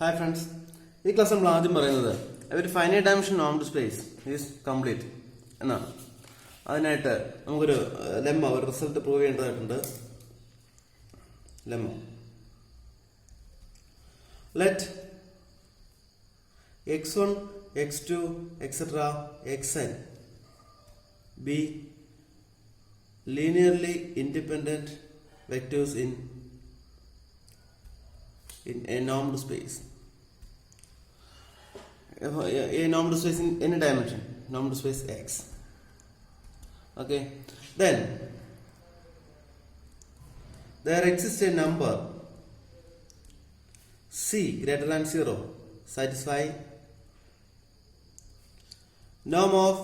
Hi friends, this class we will a finite dimension normed space is complete. That's why we will lemma result prove lemma. Let x1, x2, etc. xn be linearly independent vectors in a normed space. A normed space in any dimension, normed space x. Okay, then there exists a number c greater than 0 satisfy norm of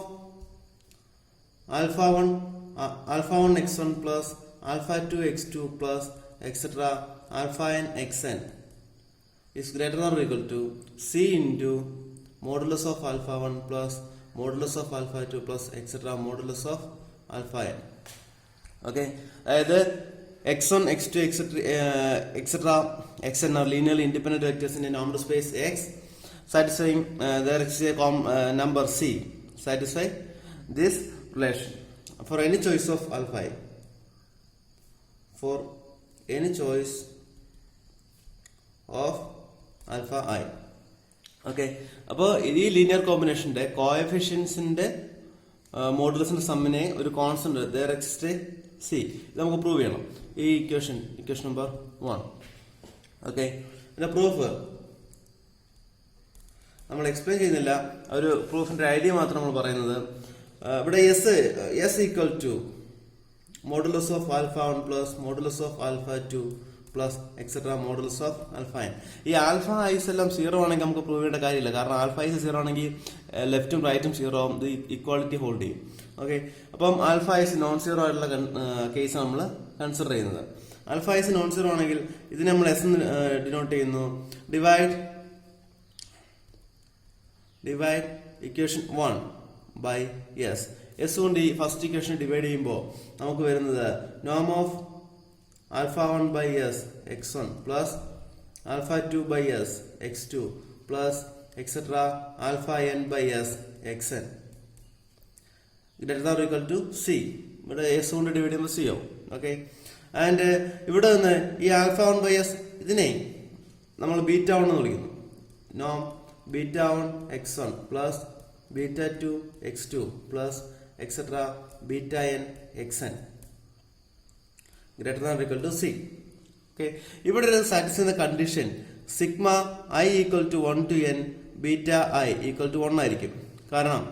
alpha 1 x1 plus alpha 2 x2 plus etc. alpha n xn is greater than or equal to c into modulus of alpha 1 plus modulus of alpha 2 plus etc. modulus of alpha n. Okay, either x1, x2, etc. xn are linearly independent vectors in a normed space x, satisfying there is a number c satisfy this relation for any choice of alpha I. For any choice of alpha I. Okay, അപ്പോൾ ഈ linear കോമ്പിനേഷന്റെ കോഎഫിഷ്യൻസിന്റെ മോഡുലസിന്റെ സമ്മിനെ ഒരു constant there exists c ഇത് നമുക്ക് prove ചെയ്യണം ഈ equation number 1. Okay, ഇതിന്റെ proof നമ്മൾ explain ചെയ്യുന്നില്ല, ഒരു പ്രൂഫിന്റെ ഐഡിയ മാത്രം നമ്മൾ പറയുന്നത്. ഇവിടെ S equal to modulus of alpha 1 plus modulus of alpha 2 plus etcetera modulus of alpha n. ഈ ആൽഫ ഐസ് എല്ലാം 0 ആണെങ്കിൽ നമുക്ക് പ്രൂവ് ചെയ്യേണ്ട കാര്യമില്ല, കാരണം ആൽഫ ഐസ് 0 ആണെങ്കിൽ ലെഫ്റ്റും റൈറ്റും 0 ആവും, ഇത് ഇക്വാളിറ്റി ഹോൾഡ് ചെയ്യും. ഓക്കെ, അപ്പം ആൽഫ ഐസ് നോൺ 0 ആയിട്ടുള്ള കേസ് നമ്മൾ കൺസിഡർ ചെയ്യുന്നത്. ആൽഫ ഐസ് നോൺ 0 ആണെങ്കിൽ ഇതിനെ നമ്മൾ എസ് ഡിനോട്ട് ചെയ്യുന്നു. Divide equation 1 by S. S കൊണ്ട് ഈ ഫസ്റ്റ് ഇക്വേഷൻ ഡിവൈഡ് ചെയ്യുമ്പോൾ നമുക്ക് വരുന്നത് നോം of alpha 1 by s x1 plus alpha 2 by s x2 plus etc. alpha n by s xn greater than or equal to c. ഇവിടെ s കൊണ്ട് divide ചെയ്യുമ്പോൾ c ആവും. ഓക്കെ, ആൻഡ് ഇവിടെ നിന്ന് ഈ ആൽഫ 1 ബൈ എസ് ഇതിനെ നമ്മൾ beta 1 എന്ന് വിളിക്കുന്നു. നോം beta 1 x1 plus beta 2 x2 plus etcetera beta n xn greater than or equal to c. Okay, ഇവിടെ ഒരു സാറ്റിസ്ഫൈ ചെയ്യുന്ന condition sigma i equal to 1 to n beta i equal to 1 ആയിരിക്കും. കാരണം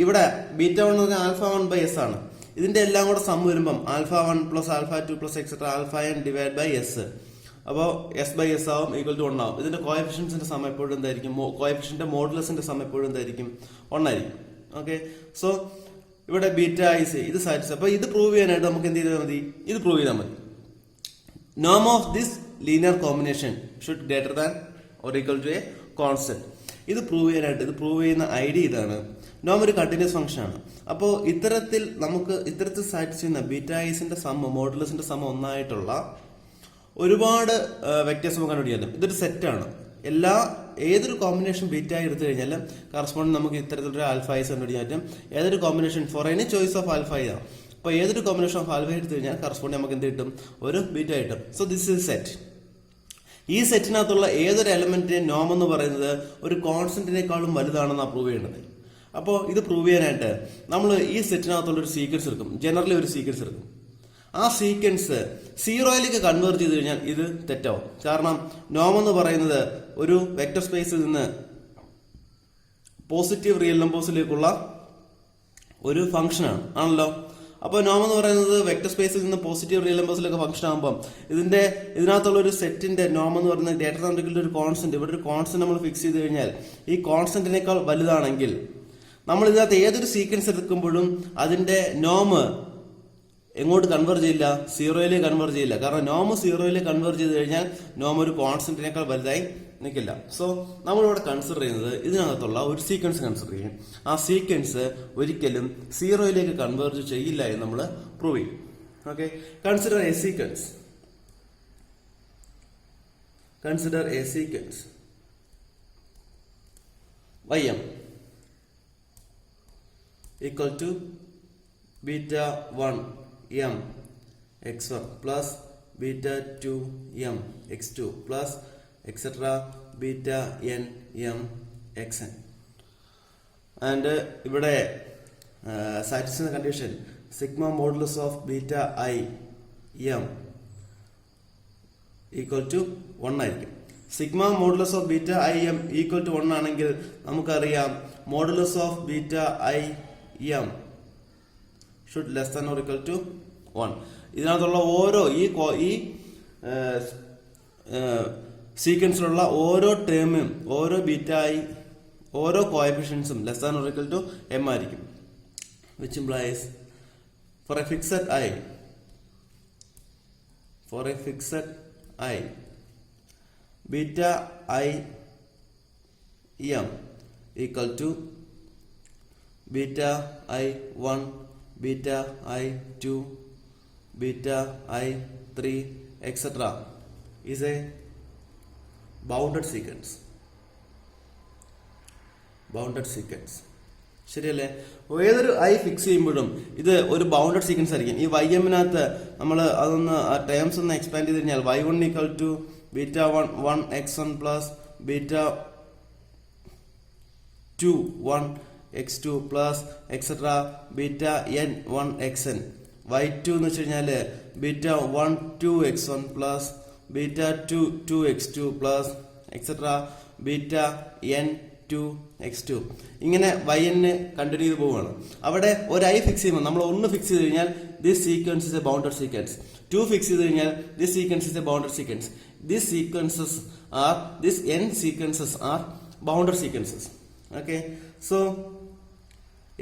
ഇവിടെ ബീറ്റ 1 എന്ന് പറഞ്ഞാൽ ആൽഫ 1 ബൈ എസ് ആണ്. ഇതിന്റെ എല്ലാം കൂടെ സം വരുമ്പം alpha 1 plus alpha 2 plus etcetera alpha n divide by S. അപ്പോൾ എസ് ബൈ എസ് ആവും ഈക്വൽ ടു 1 ആവും. ഇതിന്റെ കോഎഫിഷ്യൻസിന്റെ സം എപ്പോഴും എന്തായിരിക്കും, കോഎഫിഷ്യന്റെ മോഡുലസിന്റെ സം എപ്പോഴും എന്തായിരിക്കും, 1 ആയിരിക്കും. ഓക്കെ, സോ ഇവിടെ ബീറ്റ ഐസ് ഇത് സാറ്റിസ്ഫൈ. അപ്പൊ ഇത് പ്രൂവ് ചെയ്യാനായിട്ട് നമുക്ക് എന്ത് ചെയ്താൽ മതി, ഇത് പ്രൂവ് ചെയ്താൽ മതി. നോം of this linear combination should greater than or equal to a constant. ഇത് പ്രൂവ് ചെയ്യാനായിട്ട് ഇത് പ്രൂവ് ചെയ്യുന്ന ഐഡിയ ഇതാണ്. നോം ഒരു കണ്ടിന്യൂസ് ഫംഗ്ഷൻ ആണ്. അപ്പോൾ ഇത്തരത്തിൽ സാറ്റിസ്ഫൈ ചെയ്യുന്ന ബീറ്റ ഐസിന്റെ സമ്മ മോഡുലസിന്റെ സമ്മ ഒന്നായിട്ടുള്ള ഒരുപാട് വെക്ടേഴ്സ് നമുക്ക് കണ്ടുപിടിക്കാം. ഇതൊരു സെറ്റാണ്. ഏതൊരു കോമ്പിനേഷൻ ബീറ്റ എടുത്തു കഴിഞ്ഞാലും കറസ്പോണ്ട് നമുക്ക് ഇത്തരത്തിലൊരു ആൽഫ ഐസ് കണ്ടുപിടിക്കാൻ പറ്റും. ഏതൊരു combination four any choice of alpha ആണ്. അപ്പോൾ ഏതൊരു കോമ്പിനേഷൻ ഓഫ് ആൽഫ എടുത്തു കഴിഞ്ഞാൽ കറസ്പോണ്ട് നമുക്ക് എന്ത് കിട്ടും, ഒരു ബീറ്റ കിട്ടും. So this is set. ഈ സെറ്റിനകത്തുള്ള ഏതൊരു എലമെന്റിന്റെ നോം എന്ന് പറയുന്നത് ഒരു കോൺസ്റ്റന്റിനേക്കാളും വലുതാണെന്നാണ് പ്രൂവ് ചെയ്യേണ്ടത്. അപ്പോൾ ഇത് പ്രൂവ് ചെയ്യാനായിട്ട് നമ്മൾ ഈ സെറ്റിനകത്തുള്ള ഒരു സീക്വൻസ് എടുക്കും, ജനറലി ഒരു സീക്വൻസ് എടുക്കും. ആ സീക്വൻസ് 0യിലേക്ക് കൺവേർട്ട് ചെയ്ത് കഴിഞ്ഞാൽ ഇത് തെറ്റാവും. കാരണം നോം എന്ന് പറയുന്നത് ഒരു വെക്ടർ സ്പേസിൽ നിന്ന് പോസിറ്റീവ് റിയൽ നമ്പേഴ്സിലേക്കുള്ള ഒരു ഫംഗ്ഷൻ ആണല്ലോ. അപ്പോൾ നോം എന്ന് പറയുന്നത് വെക്ടർ സ്പേസിൽ നിന്ന് പോസിറ്റീവ് റിയൽ നമ്പേഴ്സിലേക്ക് ഫംഗ്ഷൻ ആകുമ്പോൾ ഇതിനകത്തുള്ള ഒരു സെറ്റിന്റെ നോം എന്ന് പറയുന്നത് greater than or equal to ഒരു കോൺസ്റ്റന്റ്. ഇവിടെ ഒരു കോൺസ്റ്റന്റ് നമ്മൾ ഫിക്സ് ചെയ്ത് കഴിഞ്ഞാൽ ഈ കോൺസ്റ്റന്റിനേക്കാൾ വലുതാണെങ്കിൽ നമ്മൾ ഇതിനകത്ത് ഏതൊരു സീക്വൻസ് എടുക്കുമ്പോഴും അതിന്റെ നോം എങ്ങോട്ട് കൺവേർട്ട് ചെയ്യില്ല, 0യിലേക്ക് കൺവേർട്ട് ചെയ്യില്ല. കാരണം നോം 0യിലേക്ക് കൺവേർട്ട് ചെയ്ത് കഴിഞ്ഞാൽ നോം ഒരു കോൺസ്റ്റന്റിനേക്കാൾ വലുതായി നിൽക്കില്ല. സോ നമ്മളിവിടെ കൺസിഡർ ചെയ്യുന്നത് ഇതിനകത്തുള്ള ഒരു സീക്വൻസ് കൺസിഡർ ചെയ്യും. ആ സീക്വൻസ് ഒരിക്കലും 0യിലേക്ക് കൺവേർട്ട് ചെയ്യില്ല എന്ന് നമ്മൾ പ്രൂവ് ചെയ്യും. Okay, consider A sequence. ym equal to beta 1 m x1 plus beta 2 m x2 plus etc. beta n m xn. And ഇവിടെ satisfy the condition sigma modulus of beta I m equal to 1 ആയിരിക്കും. Sigma modulus of beta i m equal to 1 ആണെങ്കിൽ നമുക്കറിയാം modulus of beta i m should less than or equal to 1. ഇതിനകത്തുള്ള ഓരോ ഈ സീക്വൻസിലുള്ള ഓരോ ടേമും ഓരോ beta I ഓരോ കോഎഫിഷ്യൻസും less than or equal to M ആയിരിക്കും. Which implies for a fixed I beta I m equal to beta I1, beta I2, beta I3, etc. is a bounded sequence. ശരിയല്ലേ? ഏതൊരു ഐ ഫിക്സ് ചെയ്യുമ്പോഴും ഇത് ഒരു bounded sequence ആയിരിക്കും. ഈ Y എമ്മിനകത്ത് നമ്മൾ അതൊന്ന് ടേംസ് ഒന്ന് എക്സ്പാൻഡ് ചെയ്ത് കഴിഞ്ഞാൽ y1 equal to beta 1 x1 plus beta 2 1 x2 plus etc. beta n 1 xn. y2 എന്ന് വെച്ച് കഴിഞ്ഞാൽ beta 1 2 x1 plus beta 2 2 x2 plus etc. beta n 2 x2. ഇങ്ങനെ yn കണ്ടിന്യൂ ചെയ്ത് പോവുകയാണ്. അവിടെ ഒരു ഐ ഫിക്സ് ചെയ്യുമ്പോൾ നമ്മൾ 1 ഫിക്സ് ചെയ്ത് കഴിഞ്ഞാൽ this sequence is A bounded sequence. 2 fix ചെയ്ത് കഴിഞ്ഞാൽ this sequence is A bounded sequence. These n sequences are bounded sequences. Okay, so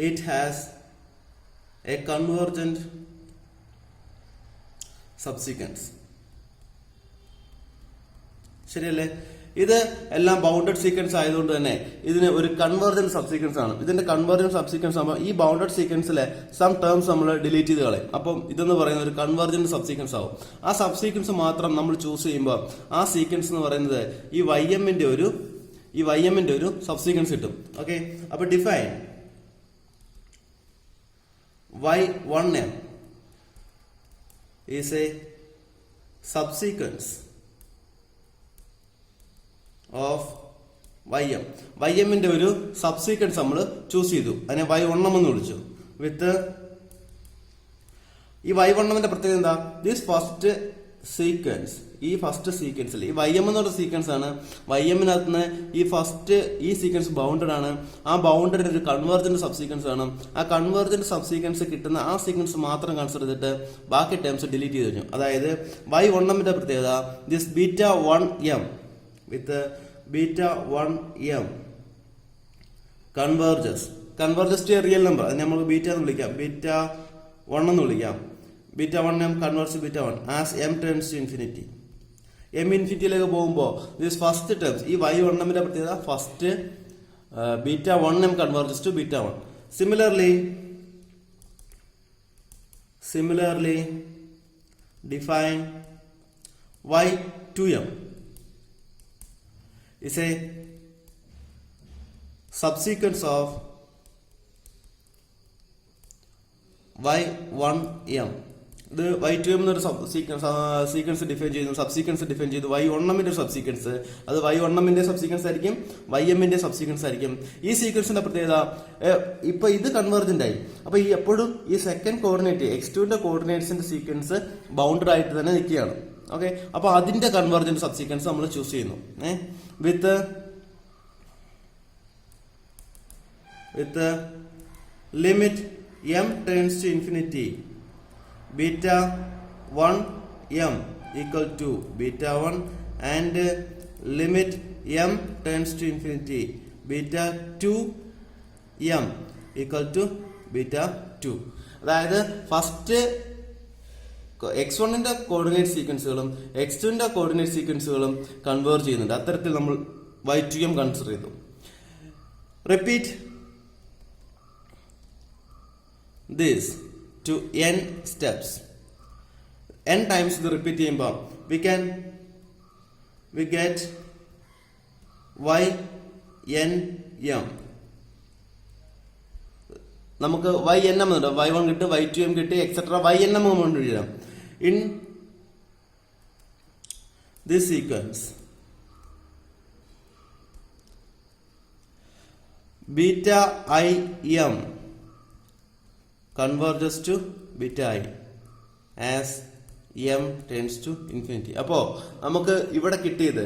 it has a convergent subsequence. ശരിയല്ലേ? ഇത് എല്ലാം ബൗണ്ടഡ് സീക്വൻസ് ആയതുകൊണ്ട് തന്നെ ഇതിന് ഒരു കൺവേർജന്റ് സബ്സീക്വൻസ് ആണ്. ഇതിന്റെ കൺവേർജന്റ് സബ്സീക്വൻസ് ആകുമ്പോൾ ഈ ബൗണ്ടഡ് സീക്വൻസിലെ സം ടേംസ് നമ്മൾ ഡിലീറ്റ് ചെയ്ത് കളയും. അപ്പം ഇതെന്ന് പറയുന്ന ഒരു കൺവേർജന്റ് സബ്സീക്വൻസ് ആവും. ആ സബ്സീക്വൻസ് മാത്രം നമ്മൾ ചൂസ് ചെയ്യുമ്പോൾ ആ സീക്വൻസ് എന്ന് പറയുന്നത് ഈ വൈ എമ്മിന്റെ ഒരു സബ്സീക്വൻസ് കിട്ടും. ഓക്കെ, അപ്പൊ define y1m is a subsequence of ym ന്റെ ഒരു സബ്സീക്വൻസ് നമ്മൾ ചൂസ് ചെയ്തു, അതിനെ y1m എന്ന് വിളിച്ചു. വിത്ത് ഈ y1m ന്റെ പ്രത്യേകത എന്താ? ദിസ് ഫസ്റ്റ് സീക്വൻസ്, ഈ ഫസ്റ്റ് സീക്വൻസിൽ ഈ ym എന്നുള്ള സീക്വൻസ് ആണ്. ymനകത്ത് നിന്ന് ഈ സീക്വൻസ് ബൗണ്ടഡ് ആണ്. ആ ബൗണ്ടഡ് ഒരു കൺവേർജന്റ് സബ്സീക്വൻസ് ആണ്. ആ കൺവേർജന്റ് സബ്സീക്വൻസ് കിട്ടുന്ന ആ സീക്വൻസ് മാത്രം കൺസിഡർ ചെയ്തിട്ട് ബാക്കി ടേംസ് ഡിലീറ്റ് ചെയ്ത് കഴിഞ്ഞു. അതായത് y1m ന്റെ പ്രത്യേകത this beta 1m with beta 1m converges to a real number. അതിനെ നമുക്ക് ബീറ്റ എന്ന് വിളിക്കാം, ബീറ്റ 1 എന്ന് വിളിക്കാം. Beta 1m converges to beta 1 as m turns to infinity. m ഇൻഫിനിറ്റിയിലേക്ക് പോകുമ്പോൾ ദിസ് ഫസ്റ്റ് ടേംസ് ഈ y1m ന്റെ പ്രത്യേകത first beta 1m converges to beta 1. Similarly define y2m is a subsequence of y1m. ഇത് y2m എന്നൊരു sequence define ചെയ്യുന്നു, subsequence define ചെയ്തു. y1m ന്റെ സബ്സീക്വൻസ് അത് y1m ന്റെ സബ്സീക്വൻസ് ആയിരിക്കും, ym ന്റെ സബ്സീക്വൻസ് ആയിരിക്കും. ഈ സീക്വൻസിന്റെ പ്രത്യേകത ഇപ്പൊ ഇത് കൺവേർജന്റ് ആയി. അപ്പൊ ഈ എപ്പോഴും ഈ സെക്കൻഡ് കോർഡിനേറ്റ് x2 ന്റെ കോർഡിനേറ്റ്സിന്റെ സീക്വൻസ് ബൗണ്ടഡ് ആയിട്ട് തന്നെ നിൽക്കുകയാണ്. ഓക്കെ, അപ്പൊ അതിന്റെ കൺവേർജന്റ് സബ്സീക്വൻസ് നമ്മൾ ചൂസ് ചെയ്യുന്നു. with limit m turns to infinity beta 1m equal to beta 1 and limit m turns to infinity beta 2m equal to beta 2. അതായത് first x1 ന്റെ കോർഡിനേറ്റ് സീക്വൻസുകളും x2 ന്റെ കോർഡിനേറ്റ് സീക്വൻസുകളും കൺവേർജ് ചെയ്യുന്നുണ്ട്. അത്തരത്തിൽ നമ്മൾ y2m consider ചെയ്തു. Repeat this to n steps. n times ഇത് repeat ചെയ്യുമ്പോൾ we get yn M. നമുക്ക് yn m ഉണ്ട്, y1 കിട്ടി, y2m കിട്ടി, എക്സെട്ര yn m കൊണ്ടുവരാം. In this sequence beta I m converges to beta I as m tends to infinity. അപ്പോ നമുക്ക് ഇവിടെ കിട്ടിയത്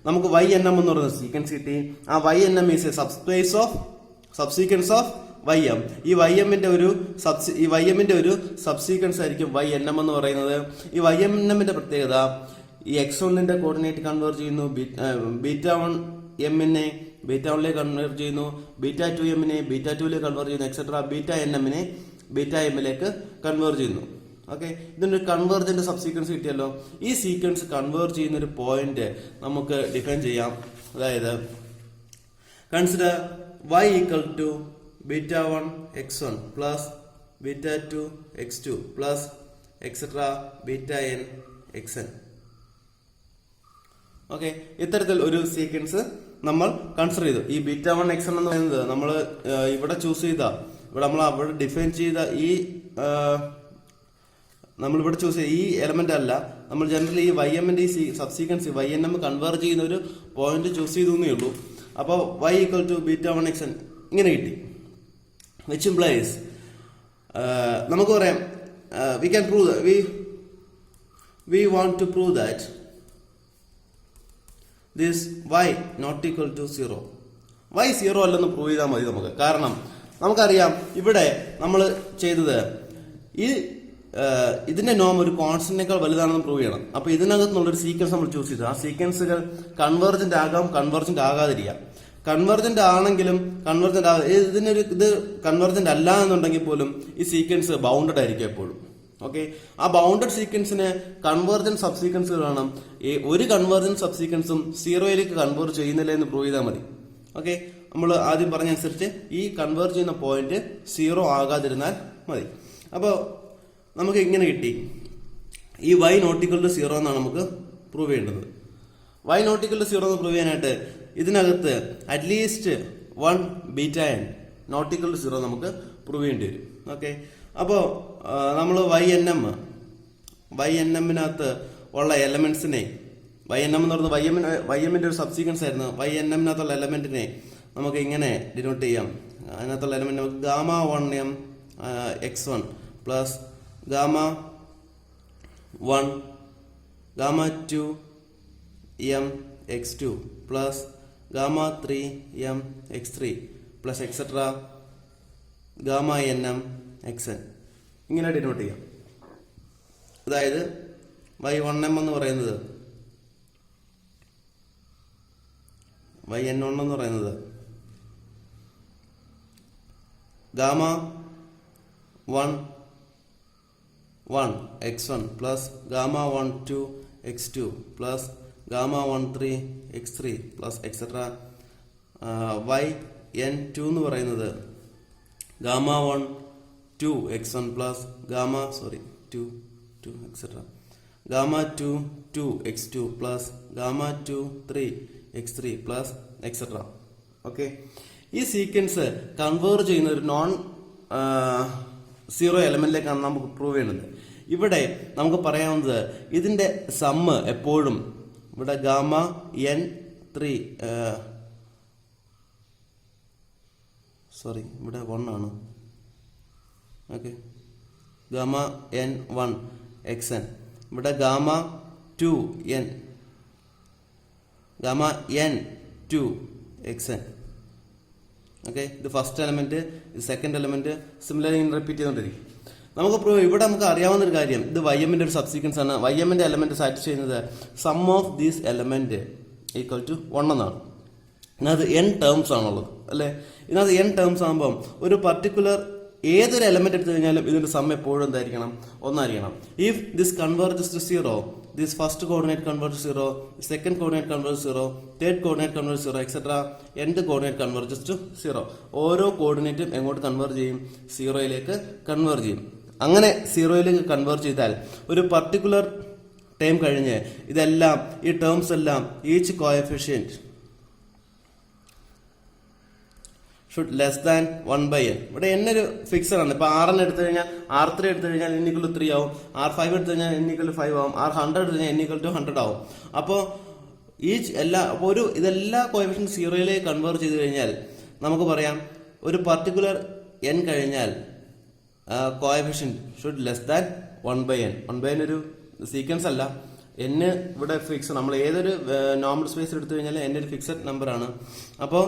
നമുക്ക് yn m എന്ന് പറയുന്ന സീക്വൻസ് കിട്ടി. ആ yn m is A subsequence of ym. ഈ ymന്റെ ഒരു സബ്സീക്വൻസ് ആയിരിക്കും yn m എന്ന് പറയുന്നത്. ഈ yn m ന്റെ പ്രത്യേകത ഈ x1ന്റെ കോർഡിനേറ്റ് കൺവേർജ് ചെയ്യുന്നു, β1 m നെ β1 കൺവേർട്ട് ചെയ്യുന്നു, β2m നെ β2 കൺവേർട്ട് ചെയ്യുന്നു, എക്സെട്ര βnm നെ βm കൺവേർട്ട് ചെയ്യുന്നു. ഓക്കെ, ഇതിന്റെ കൺവേർജന്റ് സബ്സീക്വൻസ് കിട്ടിയല്ലോ. ഈ സീക്വൻസ് കൺവേർട്ട് ചെയ്യുന്ന ഒരു പോയിന്റ് നമുക്ക് ഡിഫൈൻ ചെയ്യാം. അതായത് consider y equal to β1 x1 plus β2 x2 plus etcetera βn xn. Okay, ഇത്തരത്തിൽ ഒരു സീക്വൻസ് നമ്മൾ കൺസിഡർ ചെയ്തു. ഈ β1 xn എന്ന് പറയുന്നത് നമ്മൾ ഇവിടെ ചൂസ് ചെയ്ത, നമ്മൾ അവിടെ ഡിഫൈൻ ചെയ്ത നമ്മളിവിടെ ചൂസ് ചെയ്ത ഈ എലമെന്റ് അല്ല, നമ്മൾ ജനറലി ഈ ymന്റെ ഈ സബ്സീക്വൻസ് ynm കൺവേർട്ട് ചെയ്യുന്ന ഒരു പോയിന്റ് ചൂസ് ചെയ്തു എന്നേ ഉള്ളൂ. അപ്പോൾ y ഈക്വൽ ടു β1 xn ഇങ്ങനെ കിട്ടി. വിച്ച് ഇംപ്ലൈസ് നമുക്ക് പറയാം, we can prove, we want to prove that this y not equal to 0. y 0 അല്ലെന്ന് പ്രൂവ് ചെയ്താൽ മതി നമുക്ക്. കാരണം നമുക്കറിയാം ഇവിടെ നമ്മൾ ചെയ്തത് ഇതിന്റെ നോം ഒരു കോൺസ്റ്റന്റിനേക്കാൾ വലുതാണെന്ന് പ്രൂവ് ചെയ്യണം. അപ്പൊ ഇതിനകത്തുള്ളൊരു സീക്വൻസ് നമ്മൾ ചൂസ് ചെയ്തു. ആ സീക്വൻസുകൾ കൺവെർജന്റ് ആകാം, കൺവെർജന്റ് ആകാതിരിക്കാം. കൺവെർജന്റ് ആണെങ്കിലും ഇത് കൺവെർജന്റ് അല്ല എന്നുണ്ടെങ്കിൽ പോലും ഈ സീക്വൻസ് ബൗണ്ടഡ് ആയിരിക്കും എപ്പോഴും. ഓക്കെ, ആ ബൗണ്ടഡ് സീക്വൻസിന് കൺവേർജന്റ് സബ്സീക്വൻസ് വേണം. ഒരു കൺവേർജന്റ് സബ്സീക്വൻസും 0യിലേക്ക് കൺവേർട്ട് ചെയ്യുന്നില്ല എന്ന് പ്രൂവ് ചെയ്താൽ മതി. ഓക്കെ, നമ്മൾ ആദ്യം പറഞ്ഞനുസരിച്ച് ഈ കൺവേർട്ട് ചെയ്യുന്ന പോയിന്റ് 0 ആകാതിരുന്നാൽ മതി. അപ്പോൾ നമുക്ക് ഇങ്ങനെ കിട്ടി. ഈ y നോട്ട് ഈക്വൽ ടു 0 എന്നാണ് നമുക്ക് പ്രൂവ് ചെയ്യേണ്ടത്. y നോട്ട് ഈക്വൽ ടു 0 എന്ന് പ്രൂവ് ചെയ്യാനായിട്ട് ഇതിനകത്ത് at least 1 βn not equal to 0 നമുക്ക് പ്രൂവ് ചെയ്യേണ്ടി വരും. ഓക്കെ, അപ്പോൾ നമ്മൾ ynmനകത്ത് ഉള്ള എലമെന്റ്സിനെ, ynm എന്ന് പറയുന്നത് ymന്റെ ഒരു സബ്സീക്വൻസ് ആയിരുന്നു. ynmനകത്തുള്ള എലമെന്റിനെ നമുക്ക് ഇങ്ങനെ ഡിനോട്ട് ചെയ്യാം. അതിനകത്തുള്ള എലമെന്റ് നമുക്ക് γ1m x1 plus γ1 γ2m x2 plus γ3m x3 plus etcetera γnm xn ഇങ്ങനെ ഡിനോട്ട് ചെയ്യാം. അതായത് y1m എന്ന് പറയുന്നത് yn1 എന്ന് പറയുന്നത് γ1 x1 plus γ12 x2 plus γ13 x3 plus etcetera yn2 എന്ന് പറയുന്നത് γ12 x1 plus γ2 etcetera γ22 x2 plus γ23 x3 plus etcetera. Okay, ഈ സീക്വൻസ് കൺവേർട്ട് ചെയ്യുന്ന ഒരു നോൺ 0 എലമെന്റിലേക്കാണ് നമുക്ക് പ്രൂവ് ചെയ്യുന്നത്. ഇവിടെ നമുക്ക് പറയാവുന്നത് ഇതിന്റെ സമ്മ് എപ്പോഴും ഇവിടെ γn3 ഇവിടെ 1 ആണ്. ഓക്കെ, γn1 xn ഇവിടെ γ2 xn. ഓക്കെ, ഇത് ഫസ്റ്റ് എലമെന്റ്, ഇത് സെക്കൻഡ് എലമെന്റ്, സിമിലർലി റിപ്പീറ്റ് ചെയ്തുകൊണ്ടിരിക്കും. നമുക്ക് ഇവിടെ നമുക്ക് അറിയാവുന്ന ഒരു കാര്യം, ഇത് ymന്റെ ഒരു സബ്സീക്വൻസ് ആണ്. ymന്റെ എലമെന്റ് സാറ്റിസ്ഫൈ ചെയ്യുന്നത് sum of these element equal to 1 എന്നാണ്. ഇതിനകത്ത് n ടേംസ് ആണുള്ളത് അല്ലെ. ഇതിനകത്ത് n ടേംസ് ആകുമ്പോൾ ഒരു പർട്ടിക്കുലർ ഏതൊരു എലമെന്റ് എടുത്തു കഴിഞ്ഞാലും ഇതിന്റെ സം എപ്പോഴും എന്തായിരിക്കണം, ഒന്നായിരിക്കണം. If this converges to 0, this first coordinate converges 0, second coordinate converges 0, third coordinate converges 0, etcetera nth coordinate converges to 0. ഓരോ കോർഡിനേറ്റും എങ്ങോട്ട് കൺവേർജ് ചെയ്യും, 0യിലേക്ക് കൺവേർജ് ചെയ്യും. അങ്ങനെ 0യിലേക്ക് കൺവേർജ് ചെയ്താൽ ഒരു പർട്ടിക്കുലർ ടൈം കഴിഞ്ഞ് ഇതെല്ലാം, ഈ ടേംസ് എല്ലാം, each coefficient should less than 1/n. ഇവിടെ n ഒരു ഫിക്സഡ് ആണ്. ഇപ്പൊ r എടുത്തു കഴിഞ്ഞാൽ r3 എടുത്തു കഴിഞ്ഞാൽ n = 3 ആവും, r5 എടുത്തു കഴിഞ്ഞാൽ n = 5 ആവും, r100 എടുത്തു കഴിഞ്ഞാൽ n = 100 ആവും. അപ്പോൾ ഇതെല്ലാ കോഎഫിഷ്യന്റ് സീറോയിലേക്ക് കൺവേർട്ട് ചെയ്ത് കഴിഞ്ഞാൽ നമുക്ക് പറയാം ഒരു പർട്ടിക്കുലർ n കഴിഞ്ഞാൽ coefficient should less than 1/n. 1/n ഒരു സീക്വൻസ് അല്ല, n ഇവിടെ ഫിക്സ്. നമ്മൾ ഏതൊരു നോർമൽ സ്പേസ് എടുത്തു കഴിഞ്ഞാൽ n ഒരു ഫിക്സഡ് നമ്പർ ആണ്. അപ്പോൾ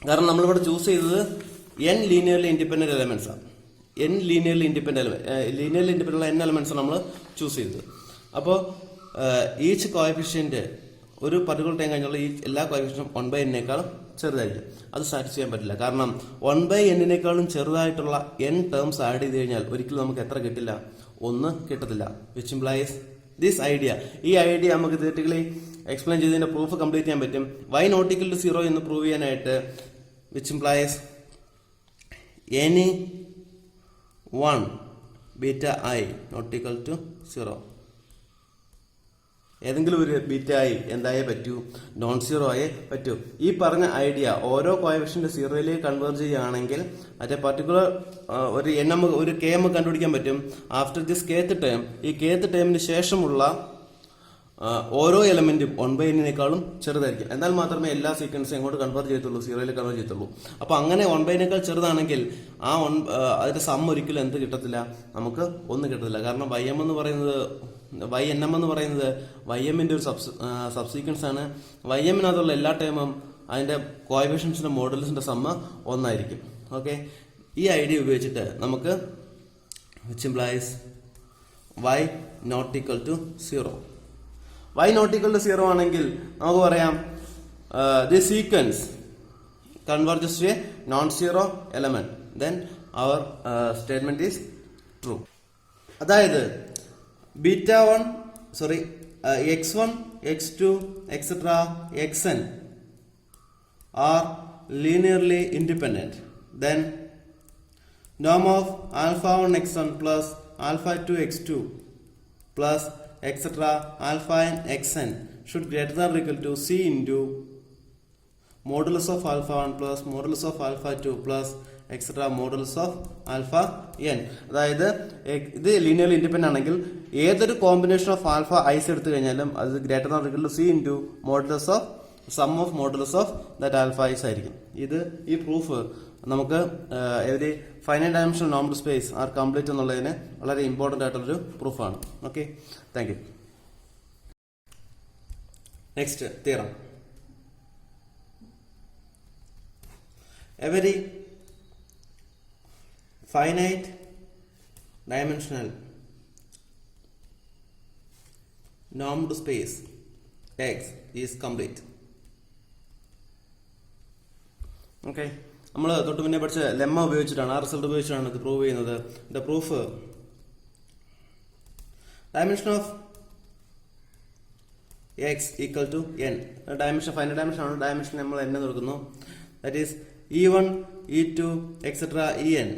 കാരണം നമ്മളിവിടെ ചൂസ് ചെയ്തത് n ലീനിയർലി ഇൻഡിപെൻഡന്റ് എലമെന്റ്സ് ആണ്. n linearly independent n elements നമ്മൾ ചൂസ് ചെയ്തത്. അപ്പോൾ ഈച്ച് കോഎഫിഷ്യന്റ് ഒരു പർട്ടിക്കുലർ ടൈം കഴിഞ്ഞുള്ള ഈ എല്ലാ കോഎഫിഷ്യന്റും 1/n ചെറുതായിരിക്കും. അത് സാറ്റിസ്ഫൈ ചെയ്യാൻ പറ്റില്ല. കാരണം 1/n ചെറുതായിട്ടുള്ള n ടേംസ് ആഡ് ചെയ്ത് കഴിഞ്ഞാൽ ഒരിക്കലും നമുക്ക് എത്ര കിട്ടില്ല? 1 കിട്ടത്തില്ല. Which implies this idea. ഈ ഐഡിയ നമുക്ക് തിയററ്റിക്കലി എക്സ്പ്ലെയിൻ ചെയ്തതിന്റെ പ്രൂഫ് കംപ്ലീറ്റ് ചെയ്യാൻ പറ്റും. y ≠ 0 എന്ന് പ്രൂവ് ചെയ്യാനായിട്ട് which implies any 1 beta I ≠ 0. ഏതെങ്കിലും ഒരു ബീറ്റ ഐ എന്തായേ പറ്റൂ? നോൺ സീറോ ആയേ പറ്റൂ. ഈ പറഞ്ഞ ഐഡിയ ഓരോ കോഎഫിഷ്യന്റ് സീറോയിലേക്ക് കൺവേർജ് ചെയ്യുകയാണെങ്കിൽ മറ്റേ പർട്ടിക്കുലർ ഒരു കെ നമുക്ക് കണ്ടുപിടിക്കാൻ പറ്റും. ആഫ്റ്റർ ദിസ് കേത്ത് ടേം, ഈ കേത്ത് ടേമിന് ശേഷമുള്ള ഓരോ എലമെന്റും 1/n ചെറുതായിരിക്കും. എന്നാൽ മാത്രമേ എല്ലാ സീക്വൻസും എങ്ങോട്ട് കൺവേർട്ട് ചെയ്യത്തുള്ളൂ? സീറോയിലേക്ക് കൺവേർട്ട് ചെയ്യത്തുള്ളൂ. അപ്പൊ അങ്ങനെ 1/n ചെറുതാണെങ്കിൽ അതിന്റെ സം ഒരിക്കലും എന്ത് കിട്ടത്തില്ല? നമുക്ക് 1 കിട്ടത്തില്ല. കാരണം ym എന്ന് പറയുന്നത് ynm എന്ന് പറയുന്നത് ymന്റെ ഒരു സബ്സീക്വൻസ് ആണ്. ymനകത്തുള്ള എല്ലാ ടൈമും അതിന്റെ കോഎഫിഷ്യന്റ്സിന്റെ മോഡൽസിന്റെ സമ്മ 1 ആയിരിക്കും. ഓക്കെ, ഈ ഐഡിയ ഉപയോഗിച്ചിട്ട് നമുക്ക് which implies y ≠ 0. y ≠ 0 ആണെങ്കിൽ നമുക്ക് പറയാം this sequence converges to a non-zero element, then our statement is true. അതായത് x1, x2, etc. xn are linearly independent. Then norm of alpha 1 x1 plus alpha 2 x2 plus etc. alpha n xn should greater than or equal to c into modulus of alpha 1 plus modulus of alpha 2 plus etc. modulus of alpha n. അതായത് ഇത് linearly independent ആണെങ്കിൽ ഏതൊരു combination of alpha ice എടുത്തു കഴിഞ്ഞാലും അത് greater than or equal to C into modulus of sum of modulus of that alpha i's ആയിരിക്കും. ഈ proof നമുക്ക് ഒരു finite dimensional normal space are complete എന്നുള്ളതിന് വളരെ ഇമ്പോർട്ടന്റ് ആയിട്ടുള്ളൊരു പ്രൂഫാണ്. Okay, thank you. Next theorem. Every finite dimensional normed space X is complete. Okay, നമ്മൾ തൊട്ട് മുന്നേ പഠിച്ച ലെമ്മ ഉപയോഗിച്ചിട്ടാണ്, ആ റിസൾട്ട് ഉപയോഗിച്ചിട്ടാണ് ഇത് പ്രൂവ് ചെയ്യുന്നത്. ഇതിന്റെ proof dimension of x equal to n. Dimension finite dimension ആണ്. ഡയമെൻഷൻ നമ്മൾ n കൊടുക്കുന്നു. That is E1, E2, etc. En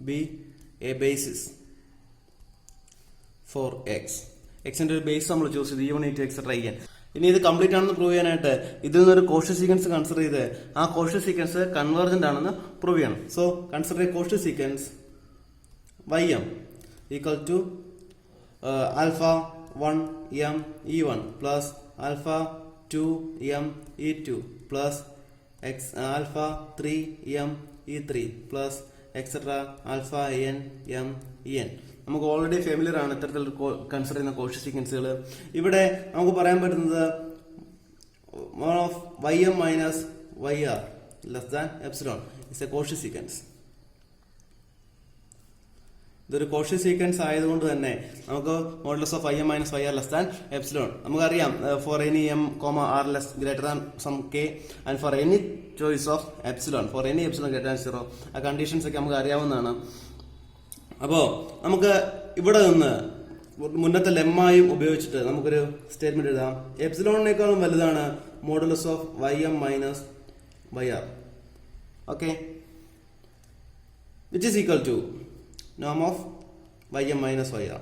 be a basis for x. Xന്റെ ഒരു ബേസ് നമ്മൾ ചൂസ് ചെയ്ത് E1, E2, etc. En. ഇനി ഇത് കംപ്ലീറ്റ് ആണെന്ന് പ്രൂവ് ചെയ്യാനായിട്ട് ഇതിൽ നിന്നൊരു കോഷി സീക്വൻസ് കൺസിഡർ ചെയ്ത് ആ കോഷി സീക്വൻസ് കൺവേർജന്റ് ആണെന്ന് പ്രൂവ് ചെയ്യണം. So consider a Cauchy sequence ym equal to alpha 1 m E1 plus alpha 2 m E2 plus alpha 3 m e3 plus etc. alpha n m en. നമുക്ക് already familiar ആണ് ഇത്തരത്തിൽ consider ചെയ്യുന്ന Cauchy സീക്വൻസുകൾ. ഇവിടെ നമുക്ക് പറയാൻ പറ്റുന്നത് ym minus yr less than epsilon is a Cauchy sequence. ഇതൊരു Cauchy sequence ആയതുകൊണ്ട് തന്നെ നമുക്ക് modulus of ym minus yr less than epsilon നമുക്കറിയാം. For any m, r less greater than sum k and for any choice of epsilon for any epsilon greater than 0 ആ conditions ഒക്കെ നമുക്ക് അറിയാവുന്നതാണ്. അപ്പോൾ നമുക്ക് ഇവിടെ നിന്ന് മുന്നത്തെ ലെമ്മായും ഉപയോഗിച്ചിട്ട് നമുക്കൊരു സ്റ്റേറ്റ്മെന്റ് എഴുതാം. എപ്സിലോണിനേക്കാളും വലുതാണ് modulus of ym minus yr. Okay, which is equal to norm of ym minus yr.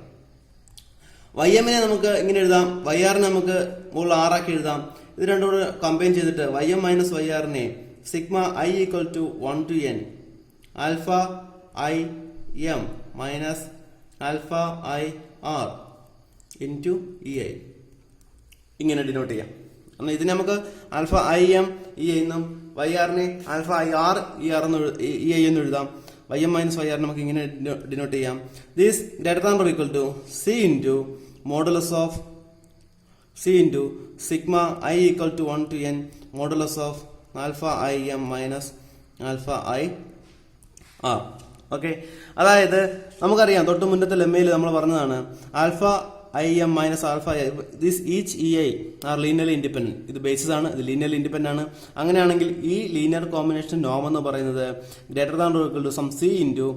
ym നെ നമുക്ക് ഇങ്ങനെ എഴുതാം, yr നെ നമുക്ക് മുകളിൽ r ആക്കി എഴുതാം. ഇത് രണ്ടും കൂടെ കമ്പൈൻ ചെയ്തിട്ട് ym മൈനസ് yr നെ sigma I equal to 1 to n alpha I m minus alpha I r into ei ഇങ്ങനെ ഡിനോട്ട് ചെയ്യാം. എന്നാൽ ഇതിനെ നമുക്ക് ആൽഫ ഐ എം ഇ എന്നും വൈ ആറിനെ alpha i r e r എന്ന് ഇ ഐ എന്ന് എഴുതാം. Y m minus y r നമുക്ക് ഇങ്ങനെ ഡിനോട്ട് ചെയ്യാം. This greater than or equal to C into modulus of c into sigma i equal to 1 to n modulus of alpha i m minus alpha i r. Okay, അതായത് നമുക്കറിയാം തൊട്ട് മുന്നത്തെ ലെമ്മയിൽ നമ്മൾ പറഞ്ഞതാണ് alpha i m minus alpha this each E I R linearly independent. ഇത് basis ആണ്, ഇത് ലീനിയർലി ഇൻഡിപെൻഡന്റ് ആണ്. അങ്ങനെയാണെങ്കിൽ ഈ ലീനിയർ കോമ്പിനേഷൻ നോം എന്ന് പറയുന്നത് greater than or equal to sum C into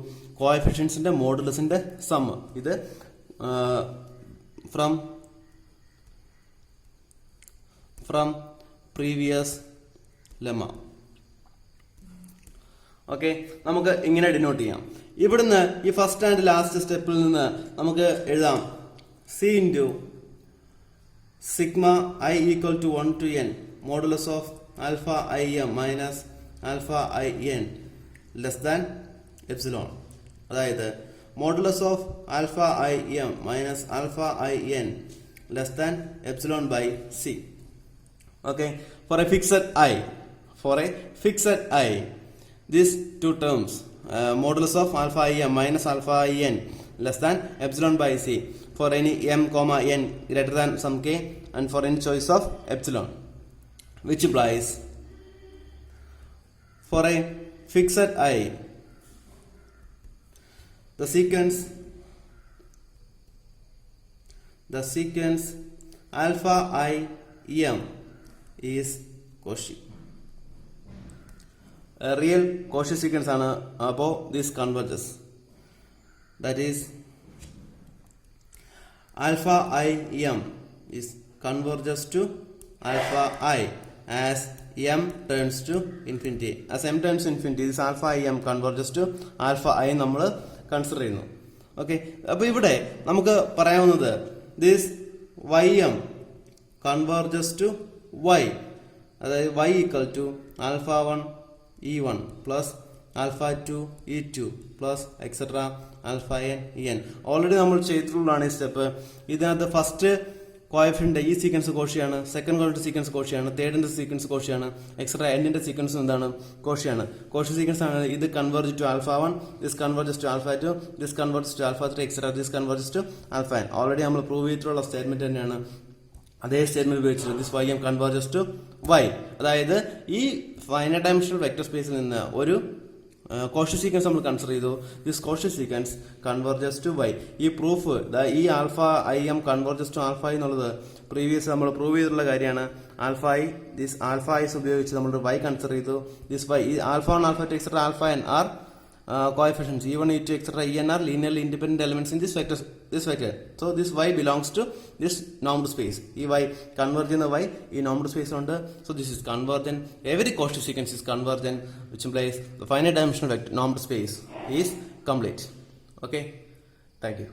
കോഎഫിഷ്യൻസിന്റെ മോഡുലസിന്റെ സം. ഇത് ഫ്രം പ്രീവിയസ് ലെമ്മ. ഓക്കെ, നമുക്ക് ഇങ്ങനെ ഡിനോട്ട് ചെയ്യാം. ഇവിടുന്ന് ഈ ഫസ്റ്റ് ആൻഡ് ലാസ്റ്റ് സ്റ്റെപ്പിൽ നിന്ന് നമുക്ക് എഴുതാം c into sigma i equal to 1 to n modulus of alpha i m minus alpha i n less than epsilon. അതായത് modulus of alpha i m minus alpha i n less than epsilon by c. Okay, for a fixed i these two terms modulus of alpha I m minus alpha I n less than epsilon by c for any m comma n greater than some k and for any choice of epsilon, which implies for a fixed I the sequence alpha I m is Cauchy. A real Cauchy sequence ആണ്. അപ്പോൾ this converges, that is alpha I m is converges to alpha I as m turns to infinity. As m turns to infinity, this alpha I m converges to alpha I നമ്മൾ consider ചെയ്യുന്നു. Okay, അപ്പോൾ ഇവിടെ നമുക്ക് പറയാവുന്നത് this ym converges to y, അതായത് y equal to alpha 1 E1 plus alpha 2 E2 plus etc alpha n En. Already നമ്മൾ ചെയ്തിട്ടുള്ളതാണ് ഈ സ്റ്റെപ്പ്. ഇതിനകത്ത് ഫസ്റ്റ് കോഎഫിഷ്യന്റ് ഈ സീക്വൻസ് കോഷിയാണ്, സെക്കൻഡ് കോഎഫിഷ്യന്റ് സീക്വൻസ് കോഷിയാണ്, തേർഡിന്റെ സീക്വൻസ് കോഷിയാണ്, എക്സെട്ര എന്നിന്റെ സീക്വൻസ് എന്താണ് കോഷിയാണ്. കോഷി സീക്വൻസ് ആണ്. ഇത് converge to alpha 1, this converges to alpha 2, this converges to alpha 3 etcetera this converges to alpha n. Already നമ്മൾ പ്രൂവ് ചെയ്തിട്ടുള്ള സ്റ്റേറ്റ്മെന്റ് തന്നെയാണ്. അതേ സ്റ്റേറ്റ്മെന്റ് ഉപയോഗിച്ചിട്ട് this y m converges to y. അതായത് ഈ ഫൈനൈറ്റ് ഡൈമെൻഷണൽ വെക്ടർ സ്പേസിൽ നിന്ന് ഒരു കോഷി സീക്വൻസ് നമ്മൾ കൺസിഡർ ചെയ്തു. This Cauchy sequence converges to y. ഈ പ്രൂഫ് ഈ alpha i m converges to alpha എന്നുള്ളത് പ്രീവിയസ് നമ്മൾ പ്രൂവ് ചെയ്തിട്ടുള്ള കാര്യമാണ്. Alpha i this alpha i's ഉപയോഗിച്ച് നമ്മൾ വൈ കൺസിഡർ ചെയ്തു. ദിസ് വൈ ഈ alpha 1 alpha 2 etcetera alpha n are coefficients E1 E2 etc En are linearly independent elements in this vector. So this y belongs to this normed space. ഈ y converge ചെയ്യുന്ന y ഈ normed space ഉണ്ട്. So this is convergent. Every Cauchy sequence is convergent, which implies the finite dimensional normed space is complete. Okay, thank you.